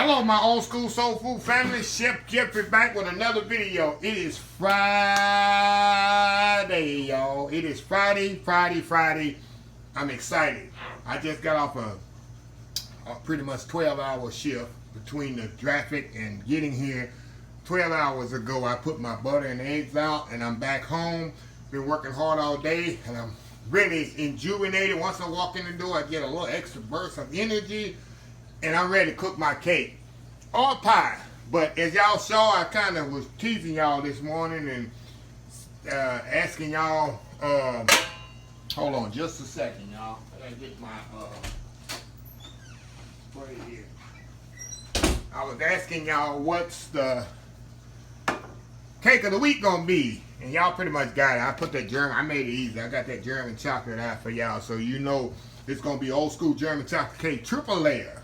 Hello, my old school soul food family. Chef Jeffrey back with another video. It is Friday, y'all. It is Friday. I'm excited. I just got off a pretty much 12-hour shift between the traffic and getting here. 12 hours ago, I put my butter and eggs out, and I'm back home. Been working hard all day, and I'm really rejuvenated. Once I walk in the door, I get a little extra burst of energy. And I'm ready to cook my cake or pie. But as y'all saw, I kind of was teasing y'all this morning and asking y'all, hold on just a second, y'all. I gotta get my, right here. I was asking y'all what's the cake of the week gonna be. And y'all pretty much got it. I put that German, I made it easy. I got that German chocolate out for y'all. So you know it's gonna be old school German chocolate cake, triple layer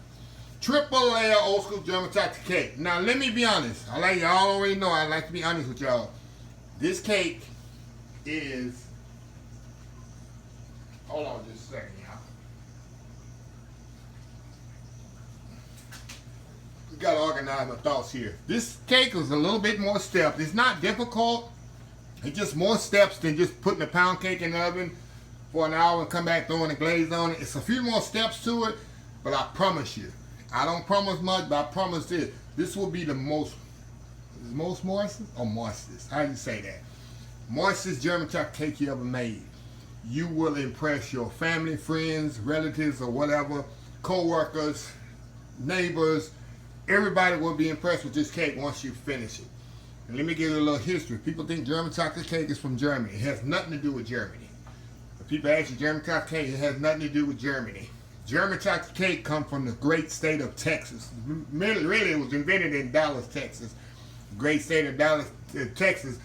old school German chocolate cake. Now let me be honest. Y'all already know I like to be honest with y'all. This cake is, hold on just a second, y'all. Got to organize my thoughts here. This cake is a little bit more steps. It's not difficult. It's just more steps than just putting a pound cake in the oven for an hour and come back throwing the glaze on it. It's a few more steps to it, but I promise you, I don't promise much, but I promise this. This will be the moistest, how do you say that? Moistest German chocolate cake you ever made. You will impress your family, friends, relatives, or whatever, co-workers, neighbors. Everybody will be impressed with this cake once you finish it. And let me give you a little history. People think German chocolate cake is from Germany. It has nothing to do with Germany. If people ask you German chocolate cake, it has nothing to do with Germany. German chocolate cake comes from the great state of Texas. Really, it was invented in Dallas, Texas. Great state of Dallas, Texas.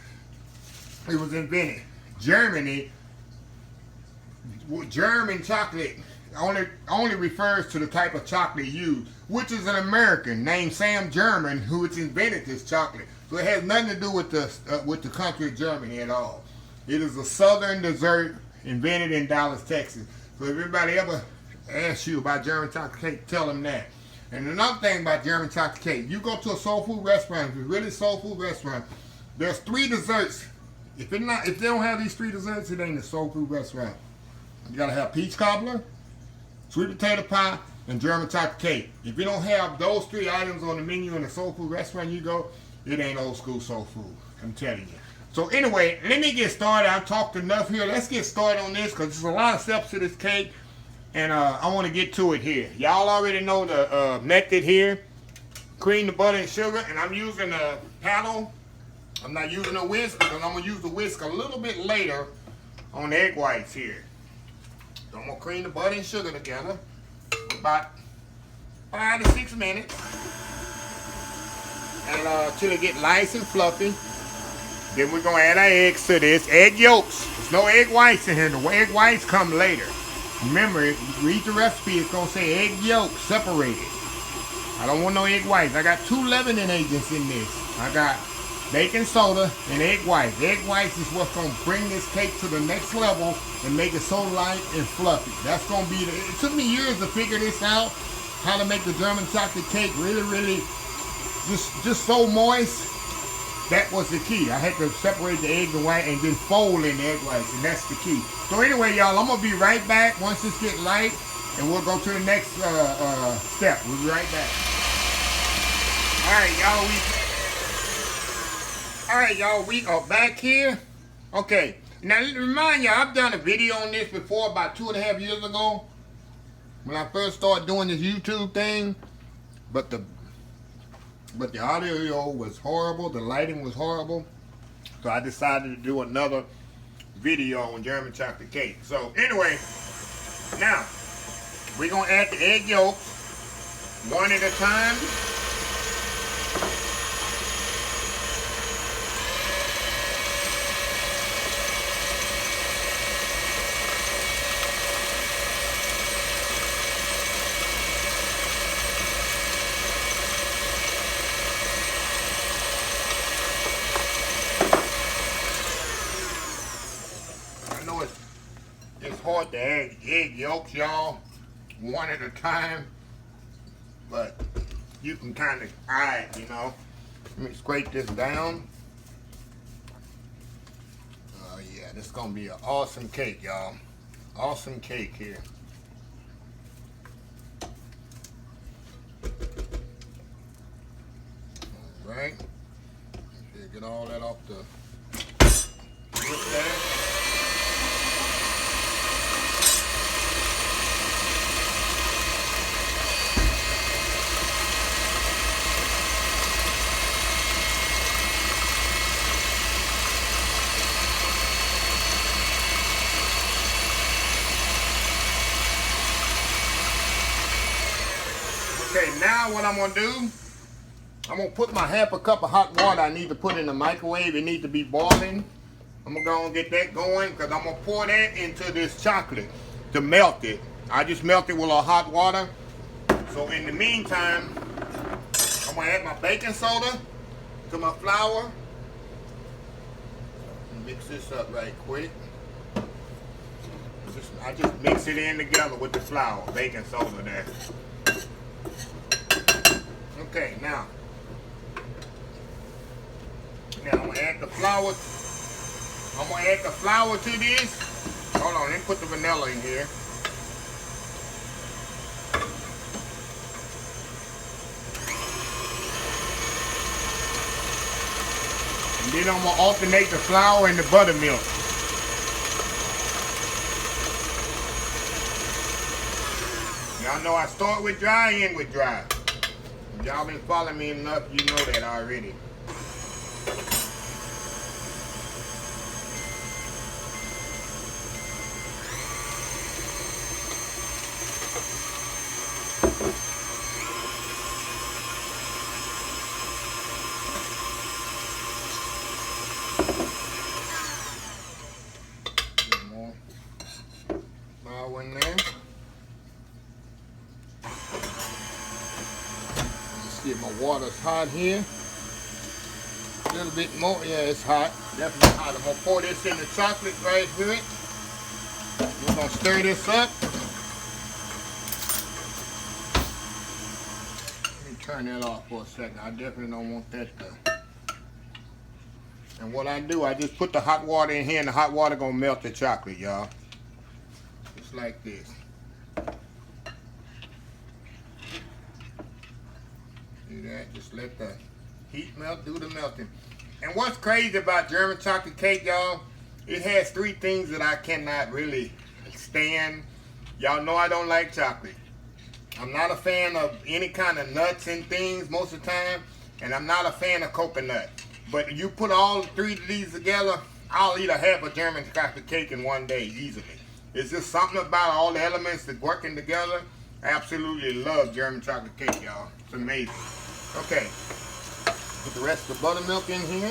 It was invented. Germany, German chocolate only refers to the type of chocolate used, which is an American named Sam German who invented this chocolate. So it has nothing to do with the country of Germany at all. It is a southern dessert invented in Dallas, Texas. So if everybody ever ask you about German chocolate cake, tell them that. And another thing about German chocolate cake, you go to a soul food restaurant, if it's really soul food restaurant, there's 3 desserts. If they don't have these 3 desserts, it ain't a soul food restaurant. You gotta have peach cobbler, sweet potato pie, and German chocolate cake. If you don't have those 3 items on the menu in a soul food restaurant you go, it ain't old school soul food. I'm telling you. So anyway, let me get started. I've talked enough here. Let's get started on this because there's a lot of steps to this cake. And I want to get to it here. Y'all already know the method here. Cream the butter and sugar. And I'm using a paddle. I'm not using a whisk because I'm going to use the whisk a little bit later on the egg whites here. So I'm going to cream the butter and sugar together for about 5 to 6 minutes. And till it get nice and fluffy. Then we're going to add our eggs to this. Egg yolks. There's no egg whites in here. The egg whites come later. Remember, if you read the recipe, it's going to say egg yolk separated. I don't want no egg whites. I got 2 leavening agents in this. I got baking soda and egg whites. Egg whites is what's going to bring this cake to the next level and make it so light and fluffy. That's going to be it took me years to figure this out, how to make the German chocolate cake really just so moist. That was the key. I had to separate the egg and white and then fold in the egg whites, and that's the key. So anyway, y'all, I'm going to be right back once this gets light, and we'll go to the next step. We'll be right back. All right, y'all, we are back here. Okay, now remind y'all, I've done a video on this before about 2.5 years ago when I first started doing this YouTube thing, but the audio was horrible, the lighting was horrible, so I decided to do another video on German chocolate cake. So anyway, now we're going to add the egg yolks one at a time. It's hard to add egg yolks, y'all, one at a time. But you can kind of eye it, you know. Let me scrape this down. Oh yeah, this is gonna be an awesome cake, y'all. Awesome cake here. All right. Get all that off the wood there. Okay, now what I'm gonna do, I'm gonna put my half a cup of hot water I need to put in the microwave. It needs to be boiling. I'm gonna go and get that going because I'm gonna pour that into this chocolate to melt it. I just melt it with a hot water. So in the meantime, I'm gonna add my baking soda to my flour. Mix this up right quick. I just mix it in together with the flour, baking soda there. Okay, now I'm gonna add the flour. I'm gonna add the flour to this. Hold on, let me put the vanilla in here. And then I'm gonna alternate the flour and the buttermilk. Y'all know I start with dry, end with dry. If y'all been following me enough, you know that already. More flour in there. See if my water's hot here. A little bit more. Yeah, it's hot. Definitely hot. I'm going to pour this in the chocolate right here. We're going to stir this up. Let me turn that off for a second. I definitely don't want that to. And what I do, I just put the hot water in here and the hot water going to melt the chocolate, y'all. Just like this. That. Just let the heat melt, do the melting. And what's crazy about German chocolate cake, y'all, it has three things that I cannot really stand. Y'all know I don't like chocolate. I'm not a fan of any kind of nuts and things most of the time, and I'm not a fan of coconut. But you put all three of these together, I'll eat a half a German chocolate cake in one day easily. It's just something about all the elements that working together. I absolutely love German chocolate cake, y'all. It's amazing. Okay, put the rest of the buttermilk in here.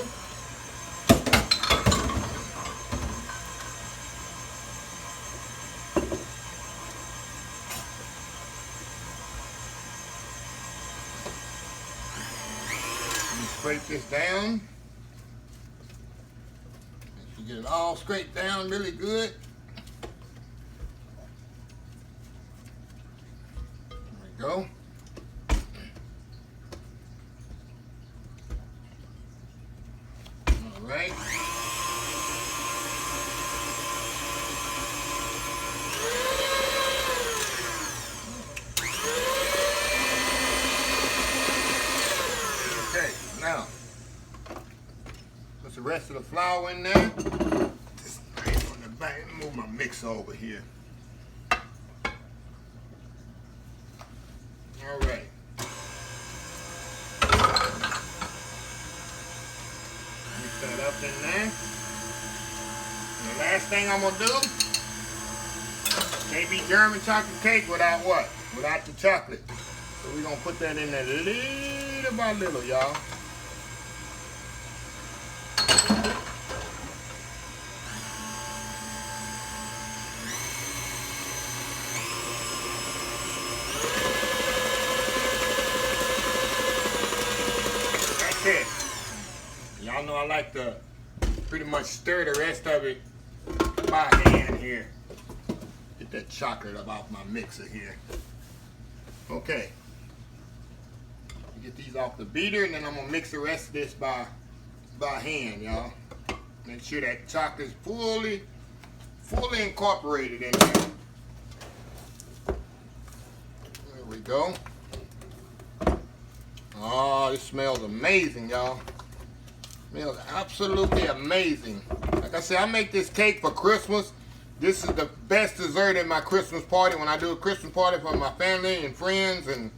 Scrape this down. You get it all scraped down really good. There we go. All right. Now, put the rest of the flour in there. Just knife on the back. Move my mixer over here. All right. Mix that up in there. And the last thing I'm gonna do, can't be German chocolate cake without what? Without the chocolate. So we're gonna put that in there little by little, y'all. Y'all know I like to pretty much stir the rest of it by hand here. Get that chocolate up off my mixer here. Okay. Get these off the beater, and then I'm gonna mix the rest of this by hand, y'all. Make sure that chocolate's fully incorporated in there. There we go. Oh, this smells amazing, y'all. Smells absolutely amazing. Like I said, I make this cake for Christmas. This is the best dessert at my Christmas party. When I do a Christmas party for my family and friends and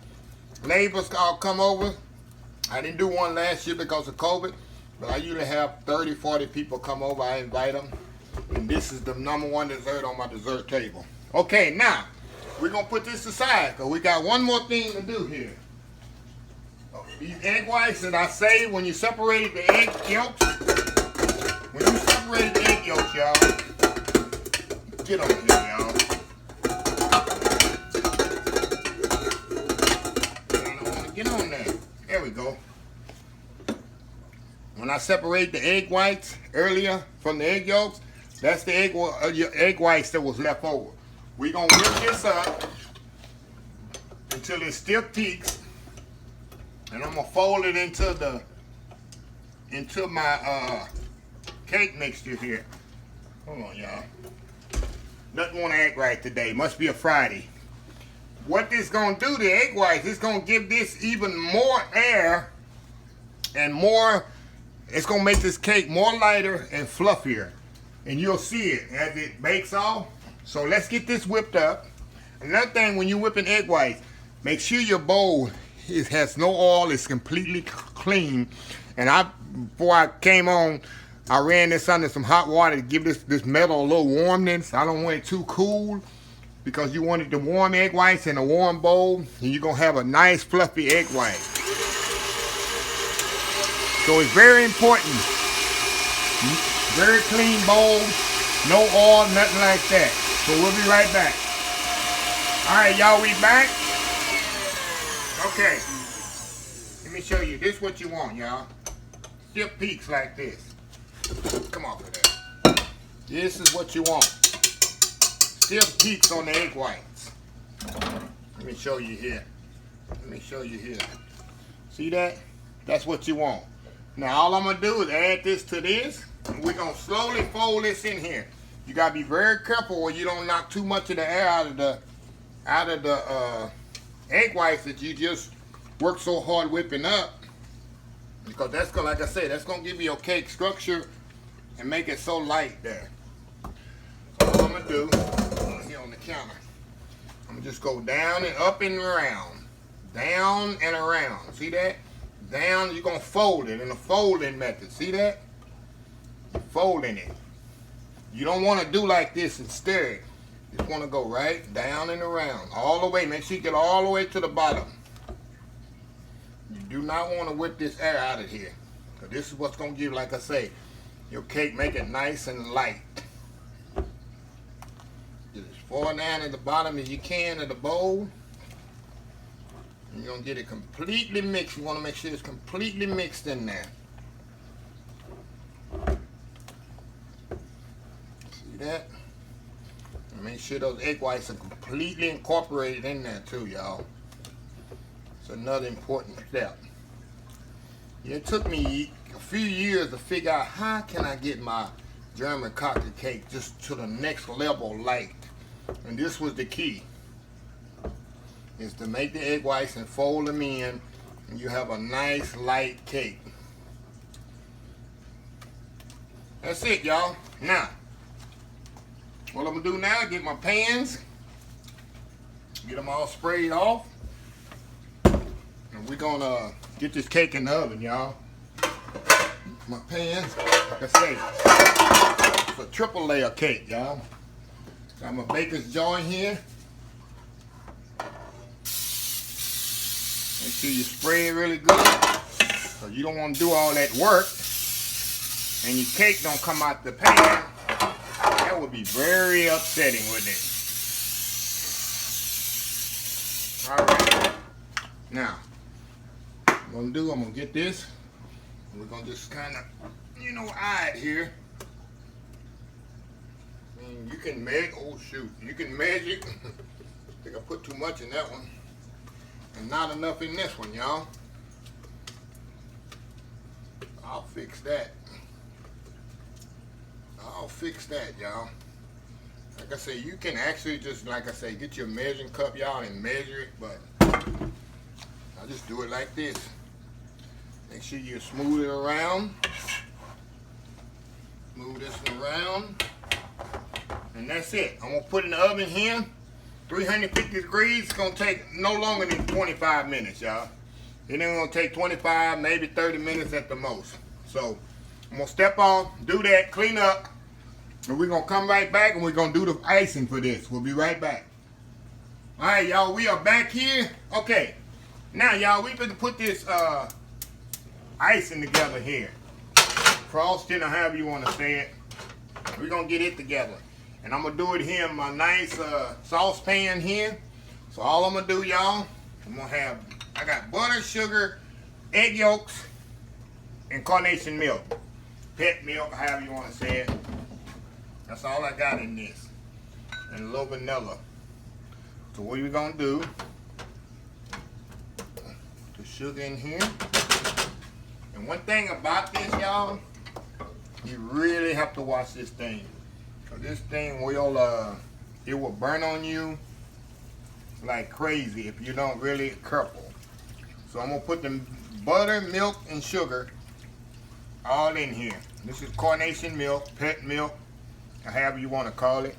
neighbors all come over. I didn't do one last year because of COVID, but I usually have 30, 40 people come over. I invite them. And this is the #1 dessert on my dessert table. Okay, now, we're going to put this aside because we got one more thing to do here. These egg whites that I say when you separate the egg yolks, y'all, get on here, y'all. Get on there. There we go. When I separate the egg whites earlier from the egg yolks, that's the egg whites that was left over. We're going to whip this up until it still peaks. And I'm going to fold it into my cake mixture here. Hold on, y'all. Nothing want to act right today. Must be a Friday. What this going to do, the egg whites, it's going to give this even more air and more, it's going to make this cake more lighter and fluffier. And you'll see it as it bakes off. So let's get this whipped up. Another thing, when you're whipping egg whites, make sure your bowl has no oil, it's completely clean. And before I came on, I ran this under some hot water to give this metal a little warmness. I don't want it too cool because you want it to warm egg whites in a warm bowl, and you're gonna have a nice fluffy egg white. So it's very important. Very clean bowl, no oil, nothing like that. So we'll be right back. All right, y'all, we back. Okay, let me show you. This is what you want, y'all. Still peaks like this. Come off of that. This is what you want. Still peaks on the egg whites. Let me show you here. See that? That's what you want. Now all I'm gonna do is add this to this. And we're gonna slowly fold this in here. You gotta be very careful where you don't knock too much of the air out of the egg whites that you just work so hard whipping up, because that's gonna, like I said, that's gonna give you your cake structure and make it so light there. So all I'm gonna do here on the counter, I'm gonna just go down and up and around, down and around. See that? Down. You're gonna fold it in a folding method. See that? Folding it. You don't want to do like this and stir it. You just want to go right down and around all the way. Make sure you get all the way to the bottom. You do not want to whip this air out of here, because this is what's going to give, like I say, your cake, make it nice and light. Get as far down at the bottom as you can of the bowl. And you're going to get it completely mixed. You want to make sure it's completely mixed in there. See that? And make sure those egg whites are completely incorporated in there too, y'all. It's another important step. It took me a few years to figure out how can I get my German chocolate cake just to the next level light. And this was the key, is to make the egg whites and fold them in, and you have a nice light cake. That's it, y'all. Now, what I'm gonna do now, get my pans, get them all sprayed off, and we're gonna get this cake in the oven, y'all. My pans, like I say, it's a triple layer cake, y'all. Got my baker's jar in here. Make sure you spray it really good, because you don't want to do all that work and your cake don't come out the pan. That would be very upsetting, wouldn't it? Alright. Now, what I'm going to do, I'm going to get this. And we're going to just kind of, eye it here. And you can measure, oh shoot, you can measure. I think I put too much in that one. And not enough in this one, y'all. I'll fix that. I'll fix that, y'all. Like I say, you can actually just, like I say, get your measuring cup, y'all, and measure it, but I'll just do it like this. Make sure you smooth it around. Move this one around. And that's it. I'm going to put it in the oven here. 350 degrees. It's going to take no longer than 25 minutes, y'all. It ain't going to take 25, maybe 30 minutes at the most. So, I'm going to step on, do that, clean up. And we're going to come right back and we're going to do the icing for this. We'll be right back. Alright, y'all. We are back here. Okay. Now, y'all, we going to put this icing together here. Frosting or however you want to say it. We're going to get it together. And I'm going to do it here in my nice saucepan here. So all I'm going to do, y'all, I'm going to have, I got butter, sugar, egg yolks, and carnation milk. Pet milk, however you want to say it. That's all I got in this. And a little vanilla. So what we're going to do, put the sugar in here. And one thing about this, y'all, you really have to watch this thing. Cause this thing will, it will burn on you like crazy if you don't really couple. So I'm gonna put the butter, milk, and sugar all in here. This is carnation milk, pet milk, or however you want to call it.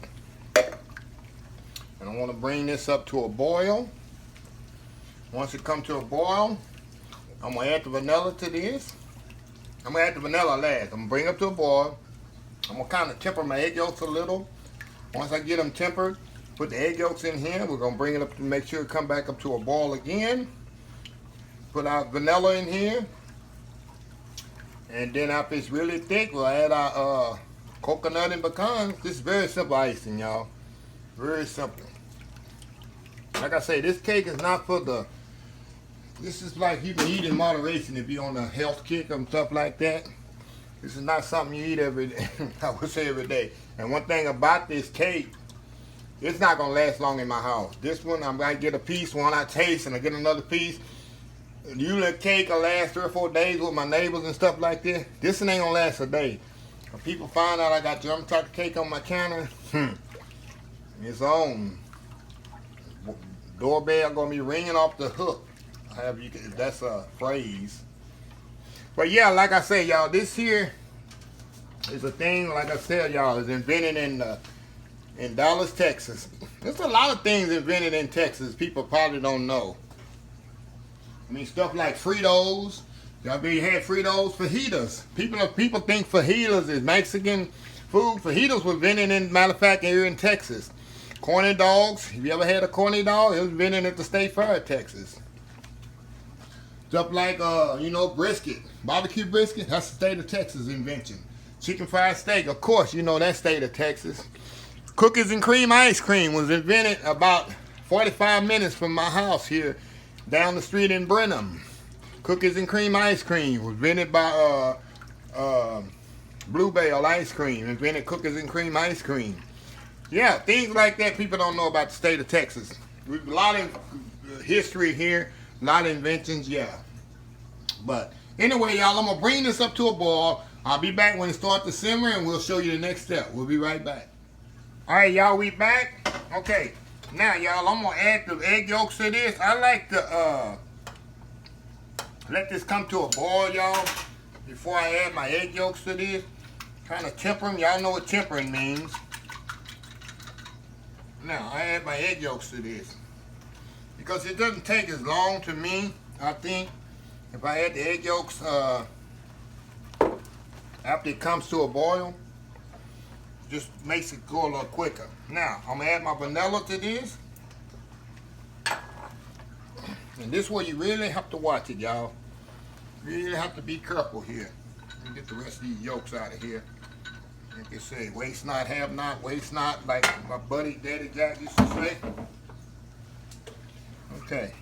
And I want to bring this up to a boil. Once it comes to a boil, I'm gonna add the vanilla to this. I'm gonna add the vanilla last. I'm gonna bring it up to a boil. I'm gonna kind of temper my egg yolks a little. Once I get them tempered, put the egg yolks in here. We're gonna bring it up to make sure it come back up to a boil again. Put our vanilla in here. And then after it's really thick, we'll add our coconut and pecans. This is very simple icing, y'all. Very simple. Like I say, this cake is not for the, this is like you can eat in moderation if you're on a health kick and stuff like that. This is not something you eat every day. I would say every day. And one thing about this cake, it's not going to last long in my house. This one, I'm going to get a piece, one I taste, and I get another piece. Usually a cake will last 3 or 4 days with my neighbors and stuff like this. This one ain't going to last a day. When people find out I got German chocolate cake on my counter, it's on. Doorbell going to be ringing off the hook. However you can, that's a phrase. But yeah, like I say, y'all, this here is a thing, like I said, y'all, is invented in Dallas, Texas. There's a lot of things invented in Texas people probably don't know. I mean, stuff like Fritos. Y'all ever had Fritos? Fajitas. People think fajitas is Mexican food. Fajitas were invented in, matter of fact, here in Texas. Corny dogs. Have you ever had a corny dog? It was invented at the State Fair of Texas. Stuff like, you know, brisket. Barbecue brisket, that's the state of Texas invention. Chicken fried steak, of course, you know that state of Texas. Cookies and cream ice cream was invented about 45 minutes from my house here down the street in Brenham. Cookies and cream ice cream was invented by Bluebell Ice Cream, invented cookies and cream ice cream. Yeah, things like that people don't know about the state of Texas. A lot of history here. A lot of inventions, yeah. But anyway, y'all, I'm going to bring this up to a boil. I'll be back when it starts to simmer, and we'll show you the next step. We'll be right back. All right, y'all, we back. Okay, now, y'all, I'm going to add the egg yolks to this. I like to let this come to a boil, y'all, before I add my egg yolks to this. Kind of temper them. Y'all know what tempering means. Now, I add my egg yolks to this. Because it doesn't take as long to me, I think, if I add the egg yolks after it comes to a boil. Just makes it go a little quicker. Now, I'm going to add my vanilla to this. And this is where you really have to watch it, y'all. You really have to be careful here. Let me get the rest of these yolks out of here. Like they say, waste not, have not, waste not, like my buddy Daddy Jack used to say. Okay.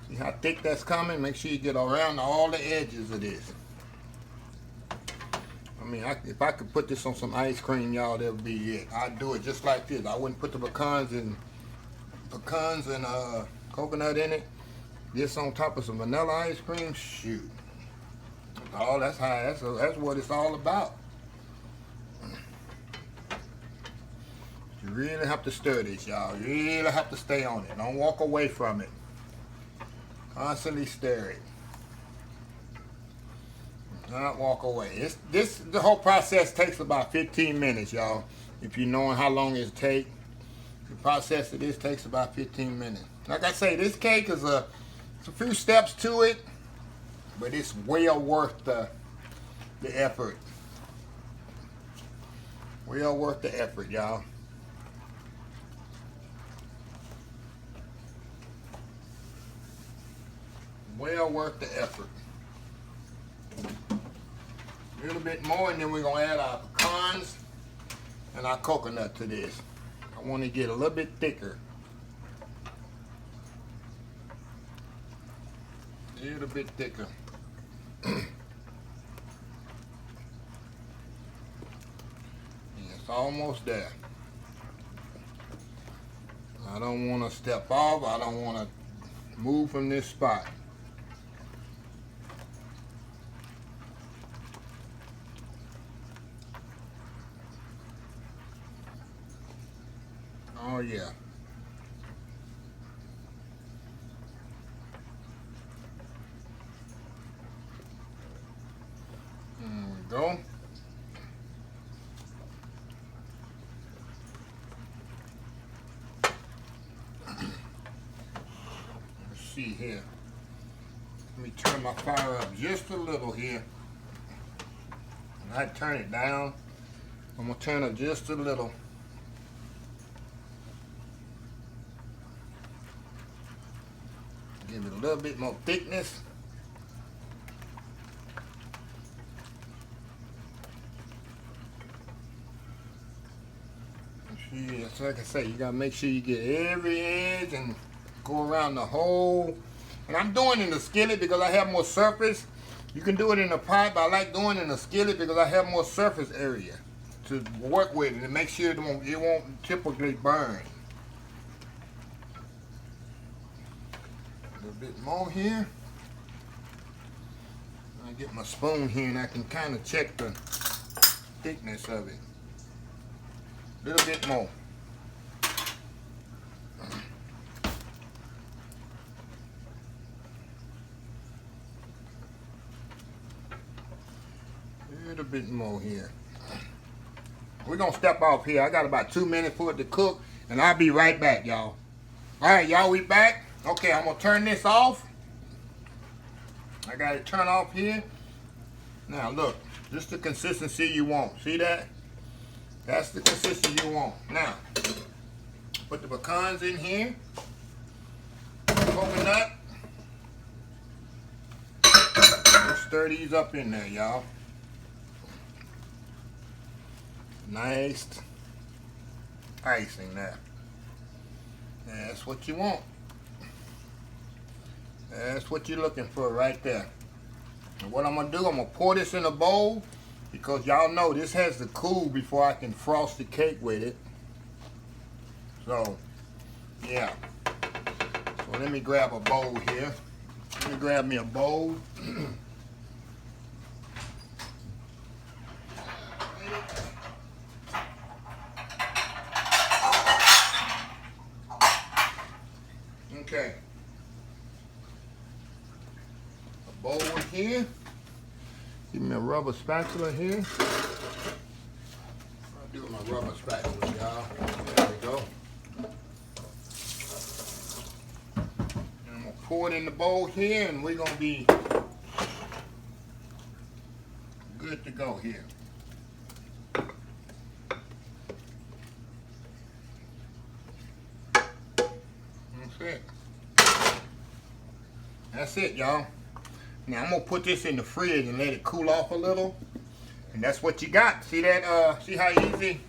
See how thick that's coming? Make sure you get around all the edges of this. I mean, if I could put this on some ice cream, y'all, that would be it. I'd do it just like this. I wouldn't put the pecans and coconut in it. This on top of some vanilla ice cream, shoot. Oh, that's what it's all about. You really have to stir this, y'all. You really have to stay on it. Don't walk away from it. Constantly stir it. Not walk away. The whole process takes about 15 minutes, y'all. If you know how long it takes. The process of this takes about 15 minutes. Like I say, this cake is a few steps to it, but it's well worth the effort. Well worth the effort, y'all. Well worth the effort. A little bit more, and then we're gonna add our pecans and our coconut to this. I want to get a little bit thicker. A little bit thicker. It's almost there. I don't want to step off. I don't want to move from this spot. Oh yeah. There we go. Let's see here. Let me turn my fire up just a little here. And I turn it down. I'm gonna turn it just a little. Give it a little bit more thickness. Yeah, so like I say, you gotta make sure you get every edge and go around the whole. And I'm doing it in the skillet because I have more surface. You can do it in a pot, but I like doing it in a skillet because I have more surface area to work with and make sure it won't typically burn. A little bit more here. I get my spoon here and I can kind of check the thickness of it. A little bit more. A little bit more here. We're gonna step off here. I got about 2 minutes for it to cook, and I'll be right back, y'all. All right, y'all, we back. Okay, I'm gonna turn this off. I got it turned off here. Now look, this is the consistency you want. See that? That's the consistency you want. Now, put the pecans in here. Coconut. Let's stir these up in there, y'all. Nice icing there. That's what you want. That's what you're looking for right there. And what I'm gonna do, I'm gonna pour this in a bowl because y'all know this has to cool before I can frost the cake with it. So, yeah. So let me grab a bowl here. Let me grab me a bowl. Okay. A bowl here. Give me a rubber spatula here. I'll do my rubber spatula, y'all. There we go. And I'm gonna pour it in the bowl here, and we're gonna be good to go here. That's it. That's it, y'all. Now I'm gonna put this in the fridge and let it cool off a little. And that's what you got. See that? See how easy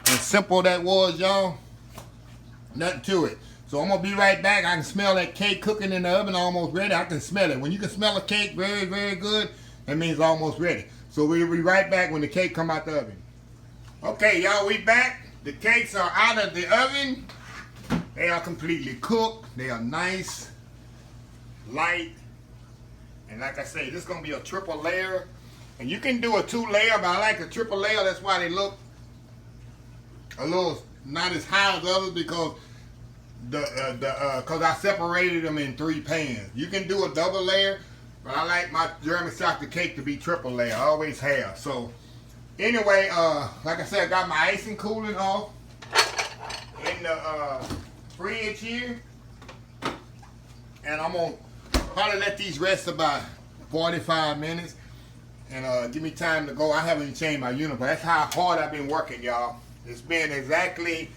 and simple that was, y'all? Nothing to it. So I'm gonna be right back. I can smell that cake cooking in the oven, almost ready. I can smell it. When you can smell a cake very, very good, that means it's almost ready. So we'll be right back when the cake come out the oven. Okay, y'all, we back. The cakes are out of the oven. They are completely cooked. They are nice, light, And like I say, this is going to be a triple layer. And you can do a 2-layer, but I like a triple layer. That's why they look a little not as high as others, because I separated them in 3 pans. You can do a double layer, but I like my German chocolate cake to be triple layer. I always have. So anyway, like I said, I got my icing cooling off in the fridge here, and I'm gonna probably let these rest about 45 minutes and give me time to go. I haven't even changed my uniform. That's how hard I've been working, y'all. It's been exactly,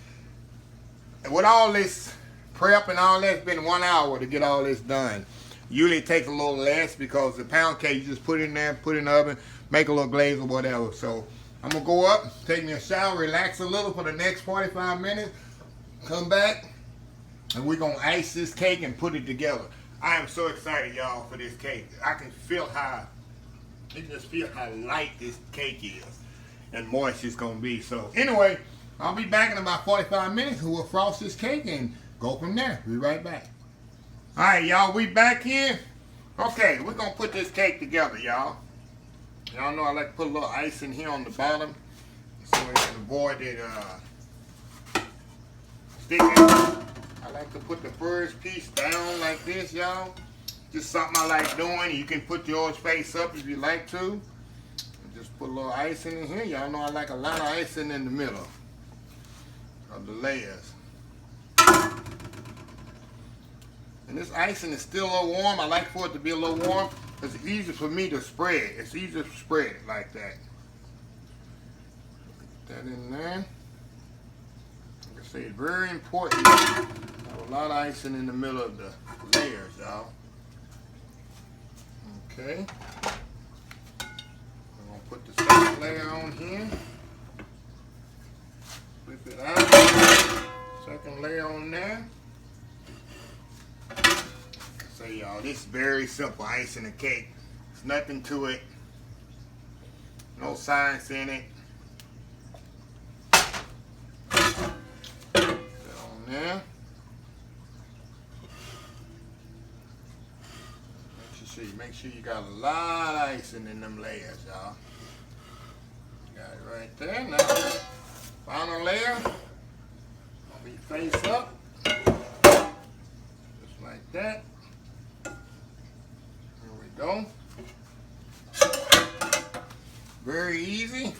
with all this prep and all that, it's been 1 hour to get all this done. Usually it takes a little less because the pound cake, you just put it in there, put it in the oven, make a little glaze or whatever. So I'm gonna go up, take me a shower, relax a little for the next 45 minutes, come back, and we're gonna ice this cake and put it together. I am so excited, y'all, for this cake. I can feel how, you can just feel how light this cake is and moist it's gonna be. So anyway, I'll be back in about 45 minutes. We'll frost this cake and go from there. Be right back. All right, y'all, we back here. Okay, we're gonna put this cake together, y'all. Y'all know I like to put a little ice in here on the bottom so it can avoid it sticking. I like to put the first piece down like this, y'all. Just something I like doing. You can put yours face up if you like to. Just put a little icing in here. Y'all know I like a lot of icing in the middle of the layers. And this icing is still a little warm. I like for it to be a little warm because it's easy for me to spread. It's easy to spread it like that. Put that in there. Like I say, it's very important to have a lot of icing in the middle of the layers, y'all. Okay. I'm going to put the second layer on here. Flip it out. Second layer on there. So y'all, this is very simple icing a cake. There's nothing to it. No science in it. Put that on there. Make sure you got a lot of icing in them layers, y'all. Got it right there. Now, final layer. I'll be face up. Just like that. Here we go. Very easy.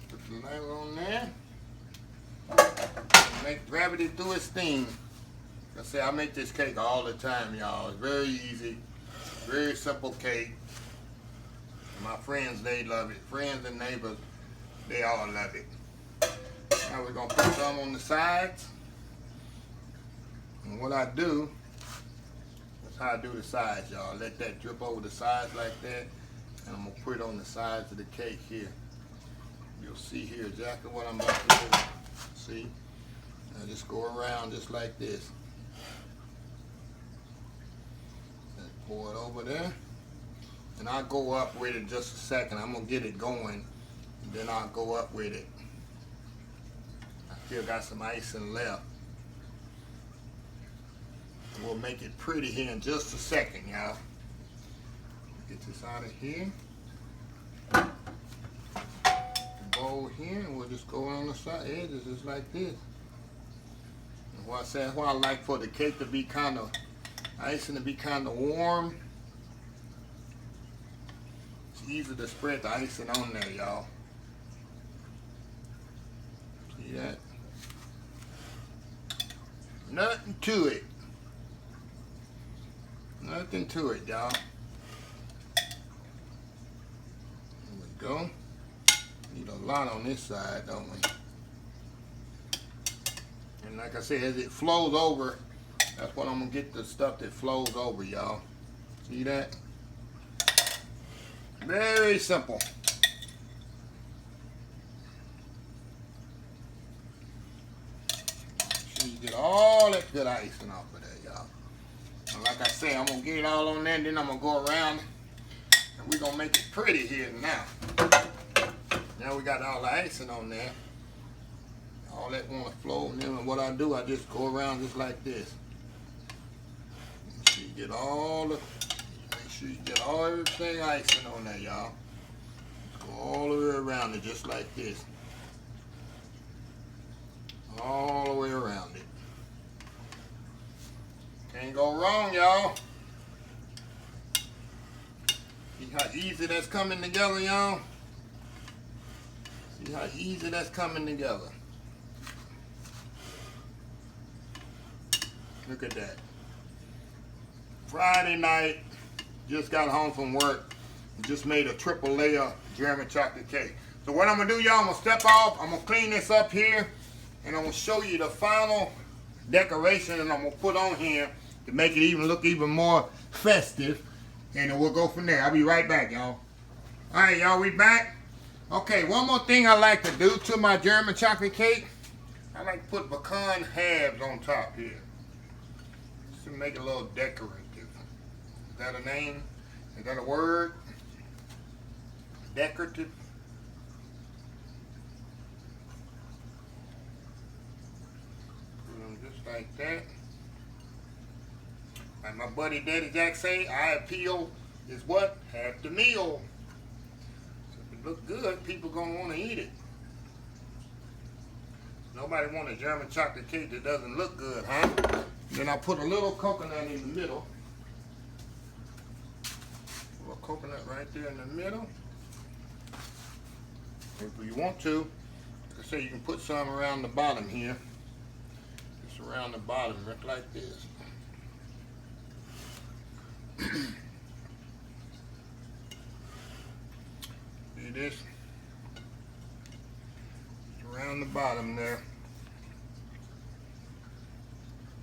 Put the layer on there. Make gravity do its thing. I say I make this cake all the time, y'all. It's very easy, very simple cake. My friends, they love it. Friends and neighbors, they all love it. Now we're gonna put some on the sides. And what I do, that's how I do the sides, y'all. Let that drip over the sides like that. And I'm gonna put it on the sides of the cake here. You'll see here exactly what I'm about to do. See? I just go around just like this. Pour it over there, and I'll go up with it just a second. I'm gonna get it going, and then I'll go up with it. I still got some icing left. We'll make it pretty here in just a second, y'all. Get this out of here. The bowl here, and we'll just go on the side edges just like this. And what I said, what I like for the cake to be kind of icing to be kind of warm. It's easy to spread the icing on there, y'all. See that? Nothing to it. Nothing to it, y'all. There we go. Need a lot on this side, don't we? And like I said, as it flows over, that's what I'm gonna get, the stuff that flows over, y'all. See that? Very simple. So you get all that good icing off of there, y'all. And like I say, I'm gonna get it all on there, and then I'm gonna go around and we're gonna make it pretty here now. Now we got all the icing on there. All that wanna flow, and then what I do, I just go around just like this. You get all the sure you get all everything icing on there, y'all. Go all the way around it just like this. All the way around it. Can't go wrong, y'all. See how easy that's coming together, y'all? See how easy that's coming together. Look at that. Friday night, just got home from work and just made a triple layer German chocolate cake. So what I'm gonna do, y'all, I'm gonna step off, I'm gonna clean this up here, and I'm gonna show you the final decoration and I'm gonna put on here to make it even look even more festive, and then we'll go from there. I'll be right back, y'all. All right, y'all, we back. Okay, one more thing I like to do to my German chocolate cake, I like to put pecan halves on top here, just to make it a little decorative. Is that a name? Is that a word? Decorative? Put them just like that. Like my buddy Daddy Jack say, eye appeal is what? Half the meal. So if it look good, people gonna want to eat it. Nobody want a German chocolate cake that doesn't look good, huh? Then I put a little coconut in the middle. A little coconut right there in the middle. If you want to, like I say, you can put some around the bottom here. Just around the bottom, right like this. See this? It's around the bottom there.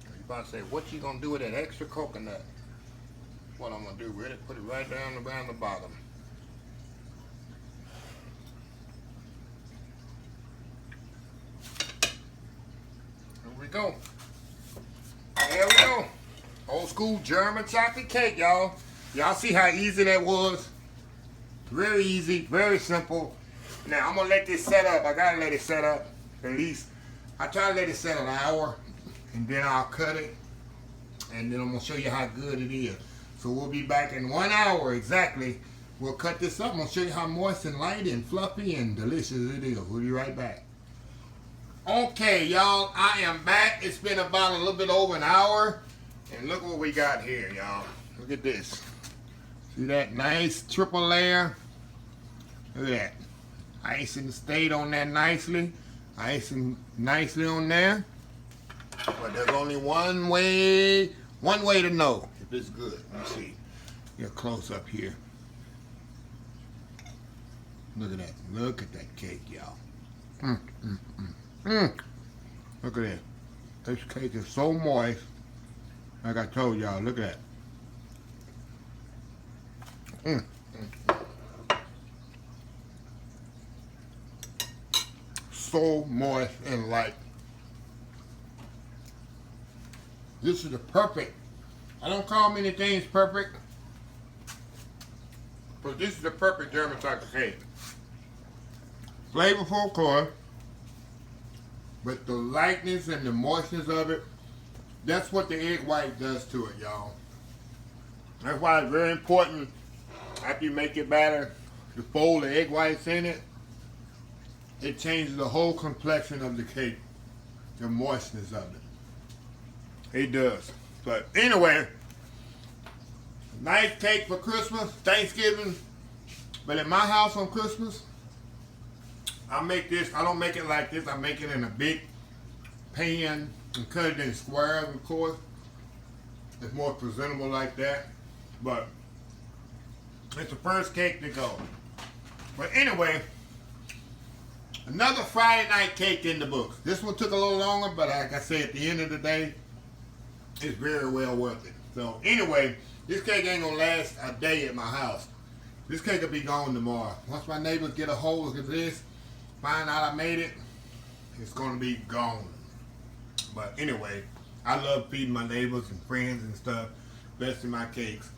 You about to say, what you gonna do with that extra coconut? What I'm gonna do with it? Put it right down around the bottom. Here we go. There we go. Old school German chocolate cake, y'all. Y'all see how easy that was? Very easy, very simple. Now, I'm going to let this set up. I got to let it set up at least. I try to let it set an hour, and then I'll cut it, and then I'm going to show you how good it is. So we'll be back in 1 hour exactly. We'll cut this up. I'm going to show you how moist and light and fluffy and delicious it is. We'll be right back. Okay, y'all, I am back. It's been about a little bit over an hour. And look what we got here, y'all. Look at this. See that nice triple layer? Look at that. Icing stayed on there nicely. Icing nicely on there. But there's only one way to know if it's good. Let's see. Get close up here. Look at that. Look at that cake, y'all. Look at that. This cake is so moist. Like I told y'all, look at that. So moist and light. This is the perfect. I don't call many things perfect, but this is the perfect German chocolate cake. Flavorful, of course, but the lightness and the moistness of it, that's what the egg white does to it, y'all. That's why it's very important after you make your batter to fold the egg whites in it. It changes the whole complexion of the cake, the moistness of it. It does. But anyway, nice cake for Christmas, Thanksgiving. But at my house on Christmas, I make this. I don't make it like this. I make it in a big pan and cut it in squares, of course. It's more presentable like that. But it's the first cake to go. But anyway, another Friday night cake in the books. This one took a little longer, but like I said, at the end of the day, it's very well worth it. So anyway, this cake ain't gonna last a day at my house. This cake will be gone tomorrow. Once my neighbors get a hold of this, find out I made it, it's gonna be gone. But anyway, I love feeding my neighbors and friends and stuff, especially my cakes.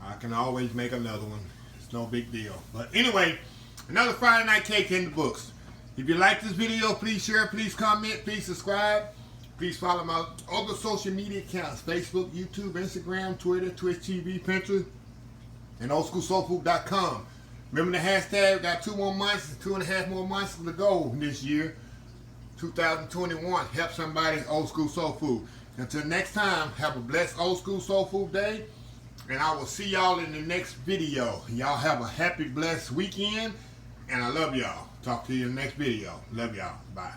I can always make another one. It's no big deal. But anyway, another Friday night cake in the books. If you like this video, please share, please comment, please subscribe. Please follow my other social media accounts: Facebook, YouTube, Instagram, Twitter, Twitch TV, Pinterest. and oldschoolsoulfood.com. Remember the hashtag, got 2 more months, 2.5 more months to go this year, 2021. Help somebody, Old School Soul Food. Until next time, have a blessed Old School Soul Food day, and I will see y'all in the next video. Y'all have a happy, blessed weekend, and I love y'all. Talk to you in the next video. Love y'all. Bye.